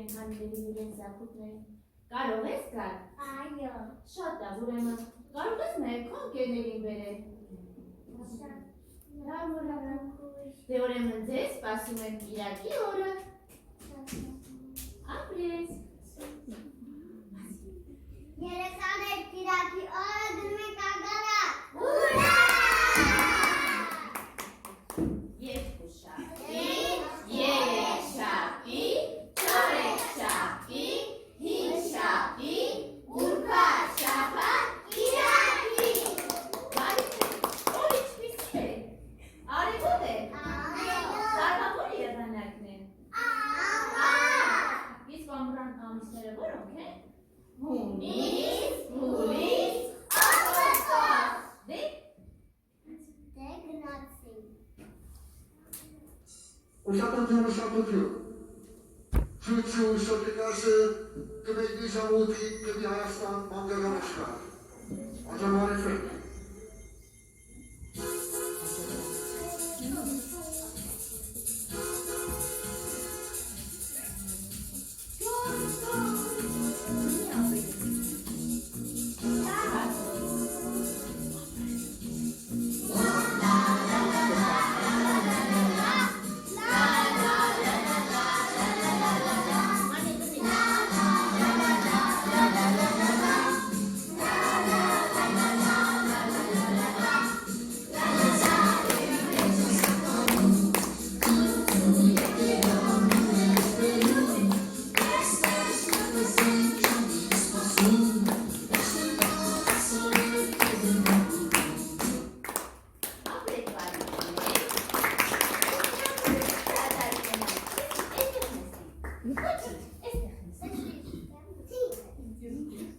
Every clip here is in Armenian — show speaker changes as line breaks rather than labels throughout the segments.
կենդանիների իրենց զարդուցները։ Կարող ես գալ։
Այո։
Շատ լավ, ուրեմն կարող ես մեր քո ընկերներին բերել։ Լավ, ուրեմն։ Դե ուրեմն ձեզ սպասում եմ Կիրակի օրը։ Ապրես։
Երեխաներ, Կիրակի օրը գնում ենք ագարակ։
Ուրա! Երկուշաբթի, երեքշաբթի, չորեքշաբթի, հինգշաբթի, ուրբաթ, շաբաթ, Կիրակի։ Ո՞ր ինչպիսի է։ Արևոտ է։ Տարվա ո՞ր եղանակն է։ Իսկ ամռան ամիսները որոնք են։ Հունիս, հուլիս, օգոստոս։ Դե
գնացինք։
Ուշադրություն։ Չուչու շոթիկասը կմեկնի ժամուտի կդի Հայաստան մանգագանաշխար։ Աջամարիֆեք։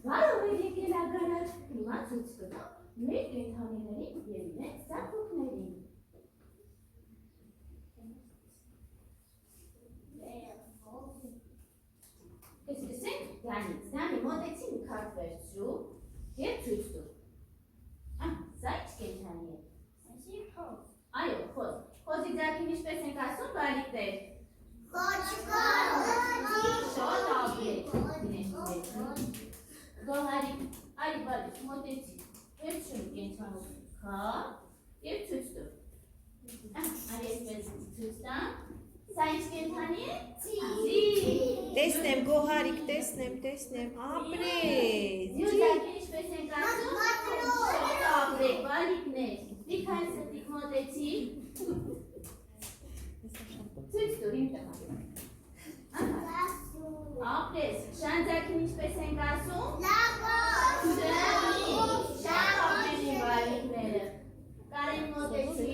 Կարող է եկել ագարակ, հիմա ցույց կտամ մեր կենդանիներին և իրենց զարդուցներին։ Սկսենք Դանից։ Դանի մոտեցի մի քարտ վերցրու և ցույց տուր։ Սա ինչ կենդանի է։ Այո, խոզ։ Խոզի ձեռքին ինչպես ենք ասում բալիկներ։ Շատ աղբեր։ Գոհարիկ, այլ բալիկ, մոտեցի, վերցրու կենդանու քարտ և ցույց տուր։ Արի այսպես ցույց տամ։ Սա ինչ կենդանի է։
Տեսնեմ, Գոհարիկ, տեսնեմ, ապրես։
Ձյուր ձեռքին ինչպես ենք ասում։ Շատ աղբեր, բալիկներ։ Մի քանի սրտիկ մոտեցի։ Ցույց տուր իմ տղա։ Ապրես, շանձակին ինչպես ենք ասում։ Շատ աղբերի բալիկները։ Կարեն մոտեցի։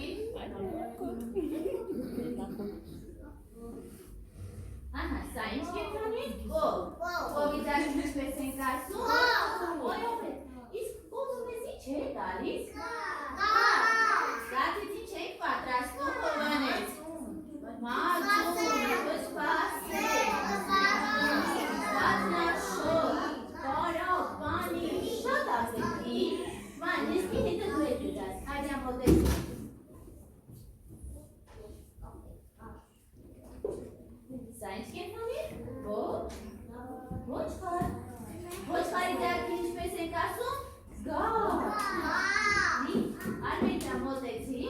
Սա ինչ կենդանի է։ Կով։ Կովի ձեռքին ինչպես ենք ասում։ Ոյ ապրես, իսկ կովը մեզ ինչ է տալիս։ Գացից ինչ ենք պատրաստում հովանեց։ Մածուն, վսպասել, վատնաշոր, կարավ, բանի, շատ ասեցի, ման, եսկի հետը դու հետ ուտաս, այդյա մոտեցի։ Սա ինչ կենդանի է։ Ոչխար։ Ոչխարի ձեռքին ինչպես ենք ասում։ Գավ։ Արմենջա մոտեցի։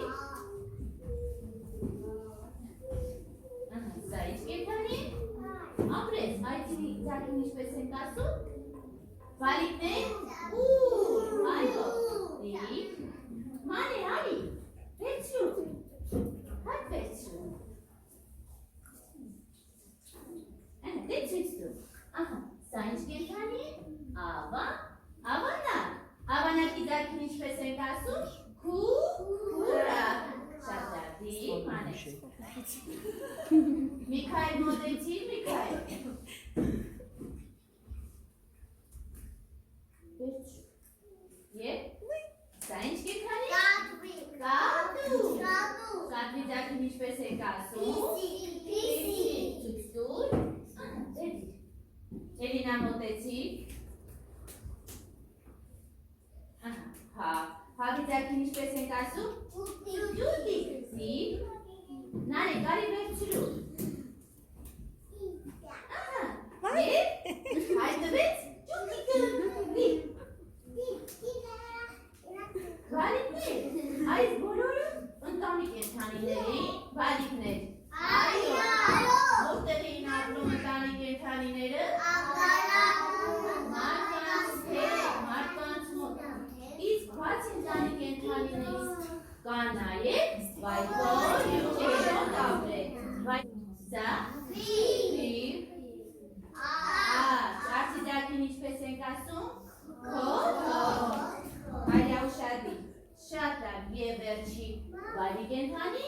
Սա ինչ կենդանի է։ Ապրես, այցի ձեռքին ինչպես ենք ասում։ Բալիկներ։ Ուր, այո։ Ման է, արի։ Վերցրու։ Հատ վերցրու։ Դե ցույց տուր։ Սա ինչ կենդանի է։ Ավանա։ Ավանակի ձեռքին ինչպես ենք ասում։ Քուրա։ Շատ դարդի, ման է։ Միքայել մոտեցի, Միքայել։ Վերցրու։ Եվ սա ինչ կենդանի է։ Կատու։ Կատվի ձեռքին ինչպես ենք ասում։ Ցույց տուր։ Էլինա մոտեցի։ Հավի ձեռքին ինչպես ենք ասում։ Ջուտի։ Նարեկ, արի վերցրու։ Այլա ուշադի, շատ լավ, եւ վերջի բարի կենթանի։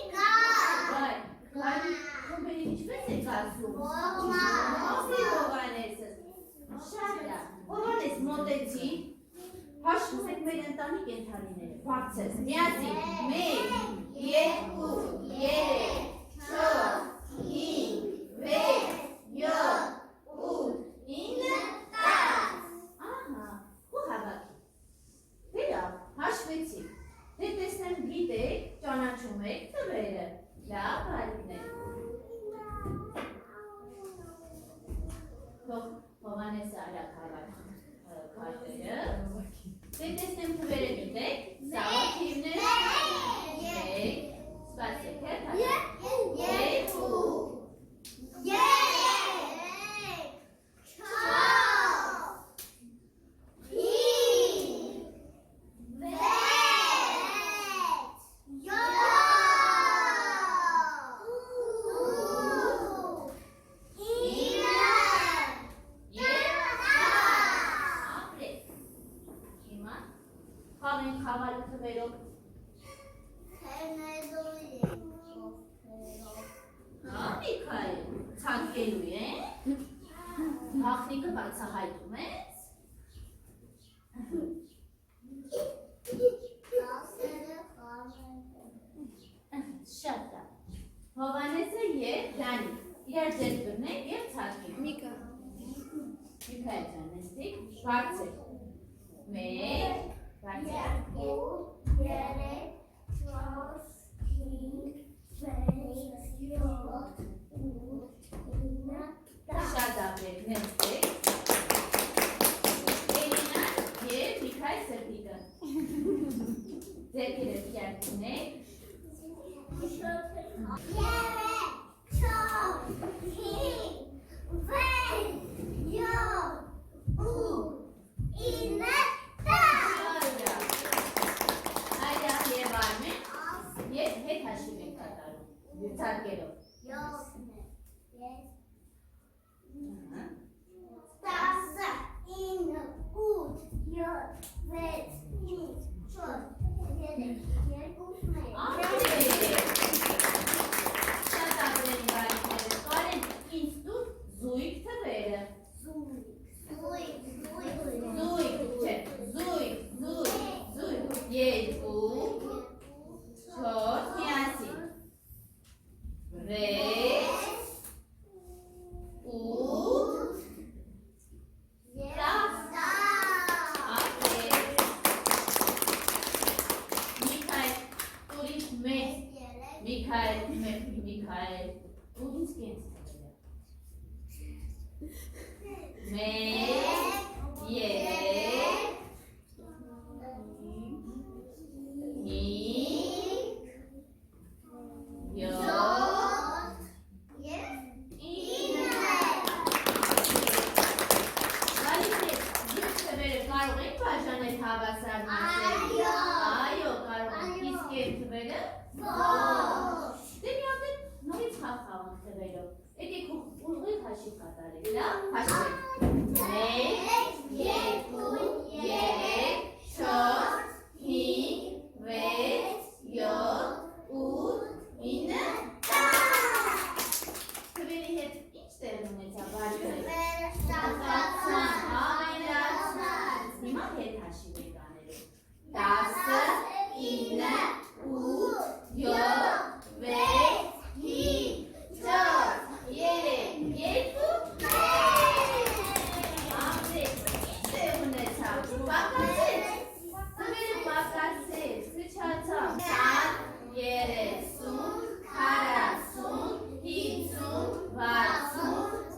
Բայ, բարի խմբերի ինչպես եք ասում։ Ոսի Հովհաննեսը։ Շատ լավ, Հովհաննես մոտեցի, հաշվեք մեր ընտանի կենթանիները, բարձր, միասին, 1, 2, 3, 4, 5, 6, 7, 8, 9, 10 Ահա, ու հավաքի Դե լավ, հաշվեցիք Դե տեսնեմ գիտեք, ճանաչում եք թվերը Լավ, հարիկներ Հովհաննեսը արագ հավաքի քարտերը Դե տեսնեմ թվերը գիտեք, սաղաթիվներ 1, սպասեք, Խաղալու թվերով Միքայել, ցանկելու է Հաղթնիկը բացահայտում ես Շատ լավ Հովհաննեսը և Դանի իրար ձեռք բռնեք և ցանկեք Միքայել ջան, նստիկ, բարձր 1 Բարձր
2, 3, 4, 5, 6, 7, 8, 9, 10
Շատ ապրեք, նստեք Էլինան և Միքայել սրտիկը Ձերքերը կյարդունեք
3, 4, 5, 6, 7, 8, 9, 10
Այդախ և արմեն և հետ հաշիվ ենք կատարում Ցարկելով 7, 10, 9, 8, 7, 6, 5, 4, 3, 2, 1 Շատ ապրեն բարիքները Կարեն ինձ դուր զույգ թվերը Զույգ, չէ, զույգ, երկու, չորս, միասին 6, 8, 10 Միքայել, ու ինձ կենց թվերը 1, 2, Կարող եք բաժանել հավասար մասերի Այո, կարող եք, իսկ են թվերը Դե մի հատ նորից խաղանք թվերով Եկեք ուղիղ հաշիվ կատարեք, լավ, հաշվեք 1, 2, 3, 4, 5, 6, 7, 8, 9, 10 Թվերի հետ ինչ տեղ ունեցա բարիքներ Հիմա հետ հաշիվ եք անելու 10, 9, 8, 7, 6, 5, 4, 3, 2, 1 Ապրեք, ինչ է ունեցավ, բակացեց, թվերը բակացեց, խչացավ 20, 30, 40, 50,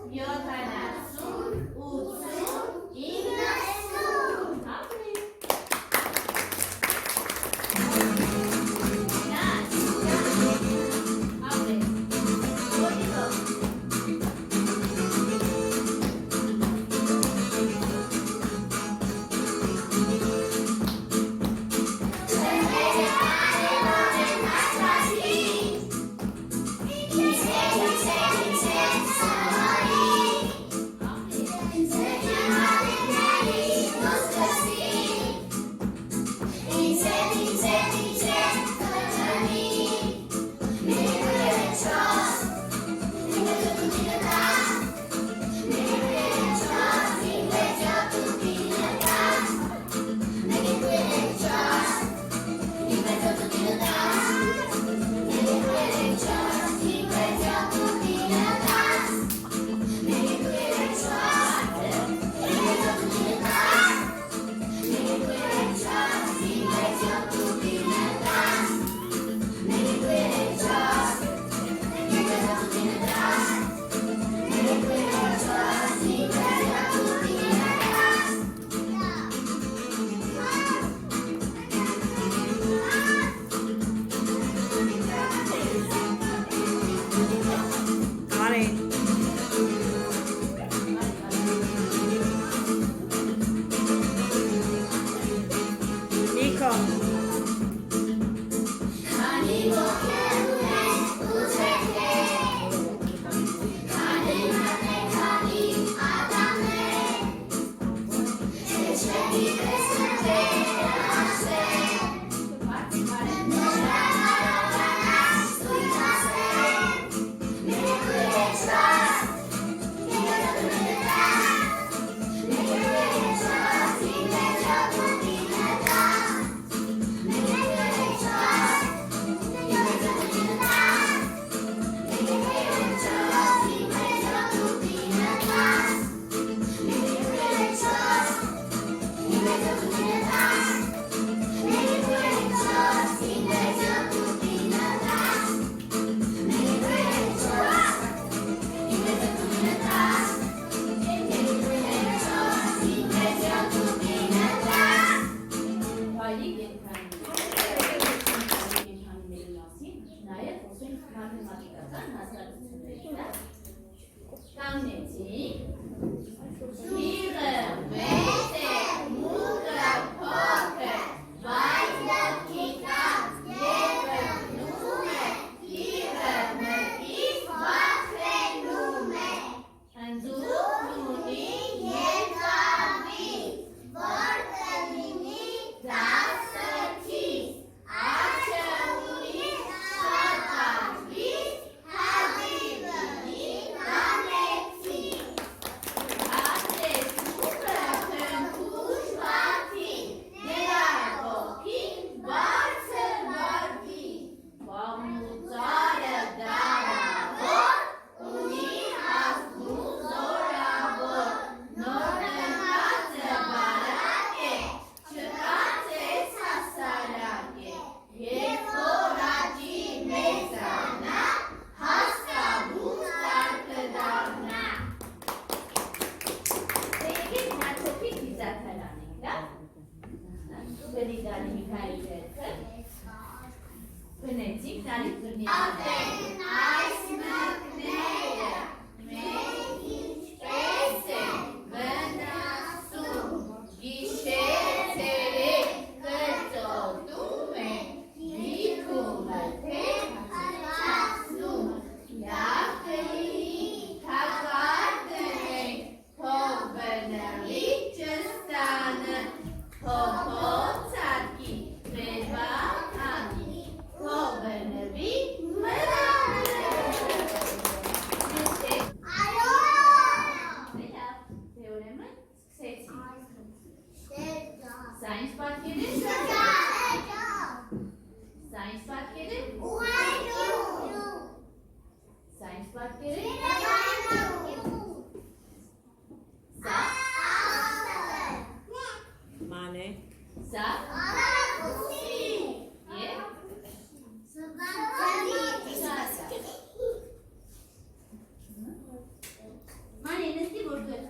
60, 80 կենդանիների մասին, նաև խոսենք մաթեմատիկական հասկացությունների վրա։ Կանգնեցինք։ Հիղը մեծ է, մուկը փոքր, բայց լքիկած և գնում է, հիղը մտից վախենում է։ Ընձուղն ունի երկավի, որ կլինի դասրքից, աչքը ունի շատ աչքից, հազիվը մի կանեցից։ Ատեսուկը փնթուշ վաթի, նրա կողքին բարձր վարդի, բաղնուծարը դարավոր, ունի հասնում զորավոր, նոր ընկածը բարակ է, չկացեց հասարակ է, երբ որ աճի մեծանա, հասկանում կարգը դառնա։ Եկեք հաճոքի դիզակալ անենք, լավ։ Բնի դալի Միքայելի ձեռքը, բնեցիք դալի բնի
Ատեն այս մկները, մենք ինչպես ենք
վնասում, գիշեր ցերեկ կրծոտում ենք, դիքումը թե հաճացնում, լավ կլինի թակար դնենք, թող բնելի ճստանը, թողով ծածկի վերբակ անի, թող բնվի մրանը։
Այո։
Լավ, դե ուրեմն սկսեցինք։
Շերջա։
Սա ինչ պատկեր է։
Շերջա։
Սա ինչ պատկեր է։
Ուղղանկյուն։
Սա ինչ պատկեր է։
Ուղղանկյուն։
Սա
Մանե։
Սա
Արագուսի։
եւ
Սվանցանի։
սա։ Մանե նստի որ դու ես։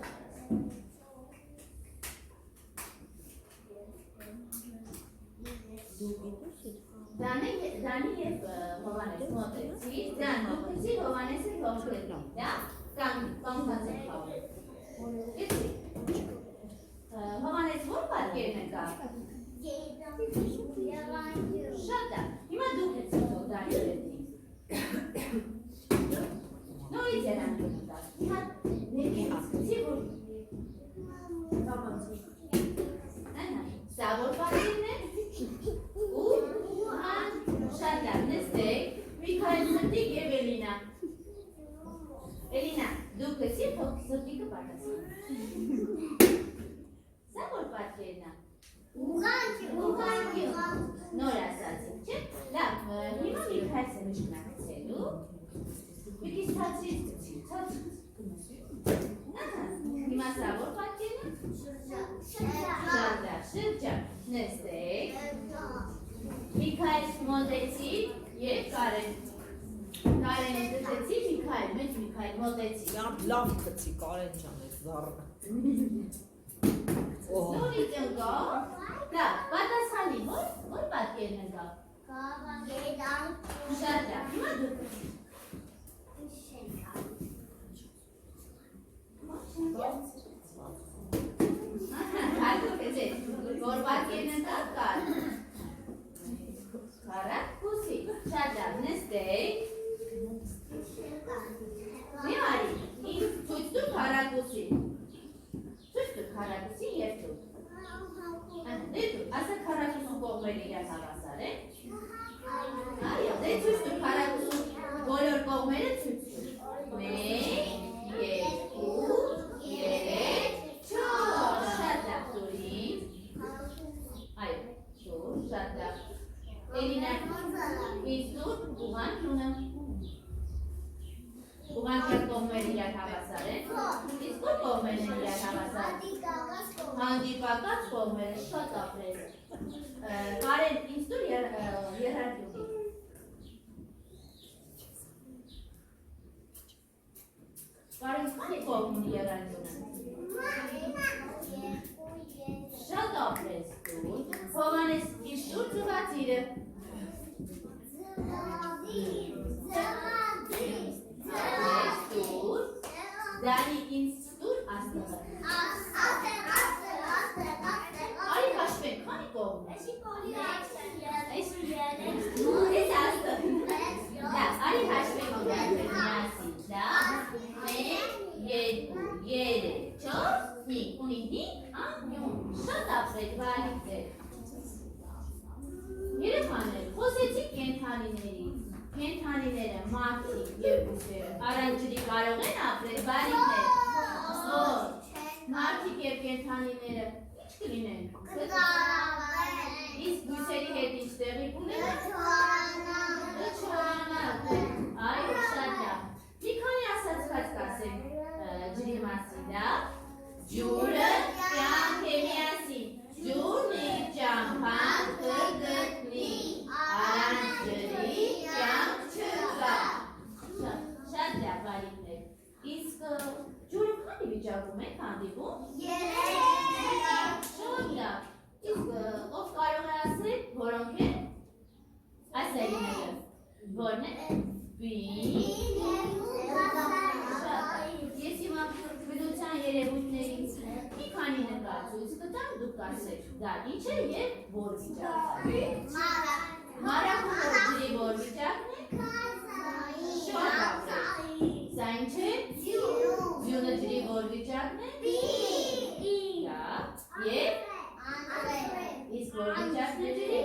Դանի եւ Հովանես մոտեցի, դան մոտեցի, Հովանեսը հողրեցի, դա կանգնած է խաղը։ Էսի։ Հովանես որ պատկերն եկա։ Շատ դա։ Հիմա դուք եք ցույց տալի դեպի։ Նորից երան գնա։ Հիմա ներկայացի որ Սա որ պատկերն է։ Ու շատ լավ նստեք, Միքայել Սրտիկ և Էլինա։ Էլինա, դուք եսի թող Սրտիկը պատասխան։ Սա որ պատկերն է։ Ուղղանկյուն։ Նոր ասացինք, չէ՞։ Լավ, հիմա Միքայել Սրտիկնացելու։ Մի քիչ ցածրից գցի, ցածրից։ Հիմա սա որ պատկերն է։ Շրջա, նստեք։ Միքայել մոտեցի և Կարեն։ Կարենը դտեցի, Միքայել, մենք Միքայել մոտեցի։
Լավ խցի Կարեն ջան ես զառը։
Նորից ընկավ։ Լավ, պատասխանի, որ պատկերն ընկավ։ Շատ լավ, հիմա դուք։ Հատուկ էսե, որ պատկերն ընկավ կար։ Կարակ կուսի, շատ լավ, նստեք։ Մի արի, ցույց տուր քարակուսի։ Ցույց տուր քարակուսի եւ դու։ Դե դու, ասա քարակուսու կողմերը իրար հավասար է։ Այո, դե ցույց տուր քարակուսու բոլոր կողմերը ցույց տուր։ 1, 2, 3, 4, շատ լավ դուրին։ Այո, դուր, շատ լավ։ Էլինա, ինձ դուր, ուղղանկյունը։ Ուղղանկյուն կողմերը իրար հավասար են։ Իսկ որ կողմերն են իրար հավասար։ Հանդիպակաց կողմերը շատ ապրել։ Կարեն, ինձ դուր երհարկյունի։ Կարեն, քանի կողմ ունի երհարկյունը։ Շատ ապրես դու։ Հովանես ինձ տուր ծղածիրը։ Ես տուր, Դանի ինձ տուր աստղը։ Արի հաշվենք, քանի կողմ։ Այս աստղ։ Արի հաշվենք միասին, մեկ, երկու, երեք, չորս, հինգ, ունի հինգ անյուն, շատ ապրեք բալիկներ։ Երեխաներ, խոսեցիք կենդանիներից, կենդանիները, մարդիկ և ուժերը, առանջրի կարող են ապրել բալիկներ, որ մարդիկ և կենդանիները ինչ կլինեն, իսկ բույսերի հետ ինչ տեղի կունենան, չորանակ, այո, շատ լավ, մի քանի ասացված կասենք ջրի մասին, լավ, ջուրը կյանք է միասին, ջուրն իր ճամփան կգտնի, առանց ջրի կյանք չկա, շատ լավ բալիկներ, իսկ ջուրը քանի վիճակում եք հանդիպում, շատ լավ, իսկ ով կարող է ասել, որոնք են ասելիները, որն է, ես հիմա բնության երևույթներից մի քանի նկարչույց կտամ, դուք կասեք, դա ինչ է և որ վիճակն է։ Մարախուհը ջրի որ վիճակն է, շատ ապրեք, սա ինչ է, ձյունը ջրի որ վիճակն է, և իսկ որ վիճակն է ջրի,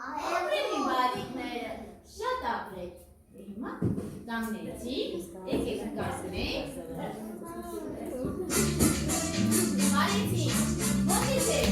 ապրեք իմ բալիկները, շատ ապրեք, հիմա կանգնեցիք, եկեք կազմենք, Մարեցիք, ոտից եք,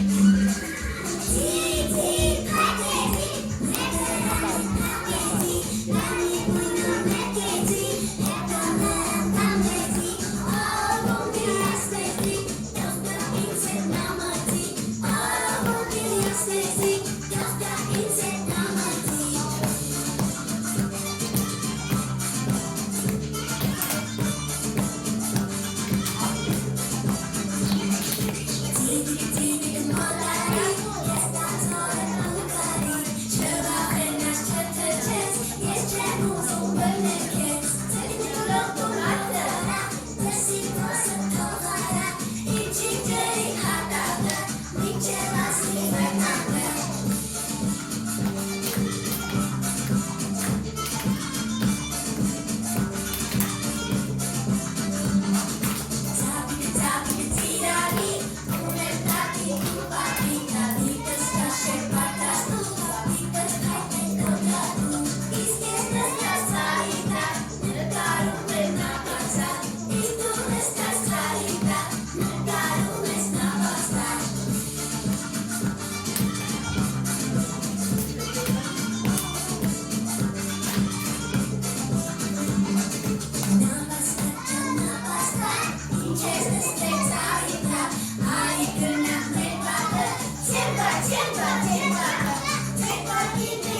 Siempre, siempre, siempre, siempre,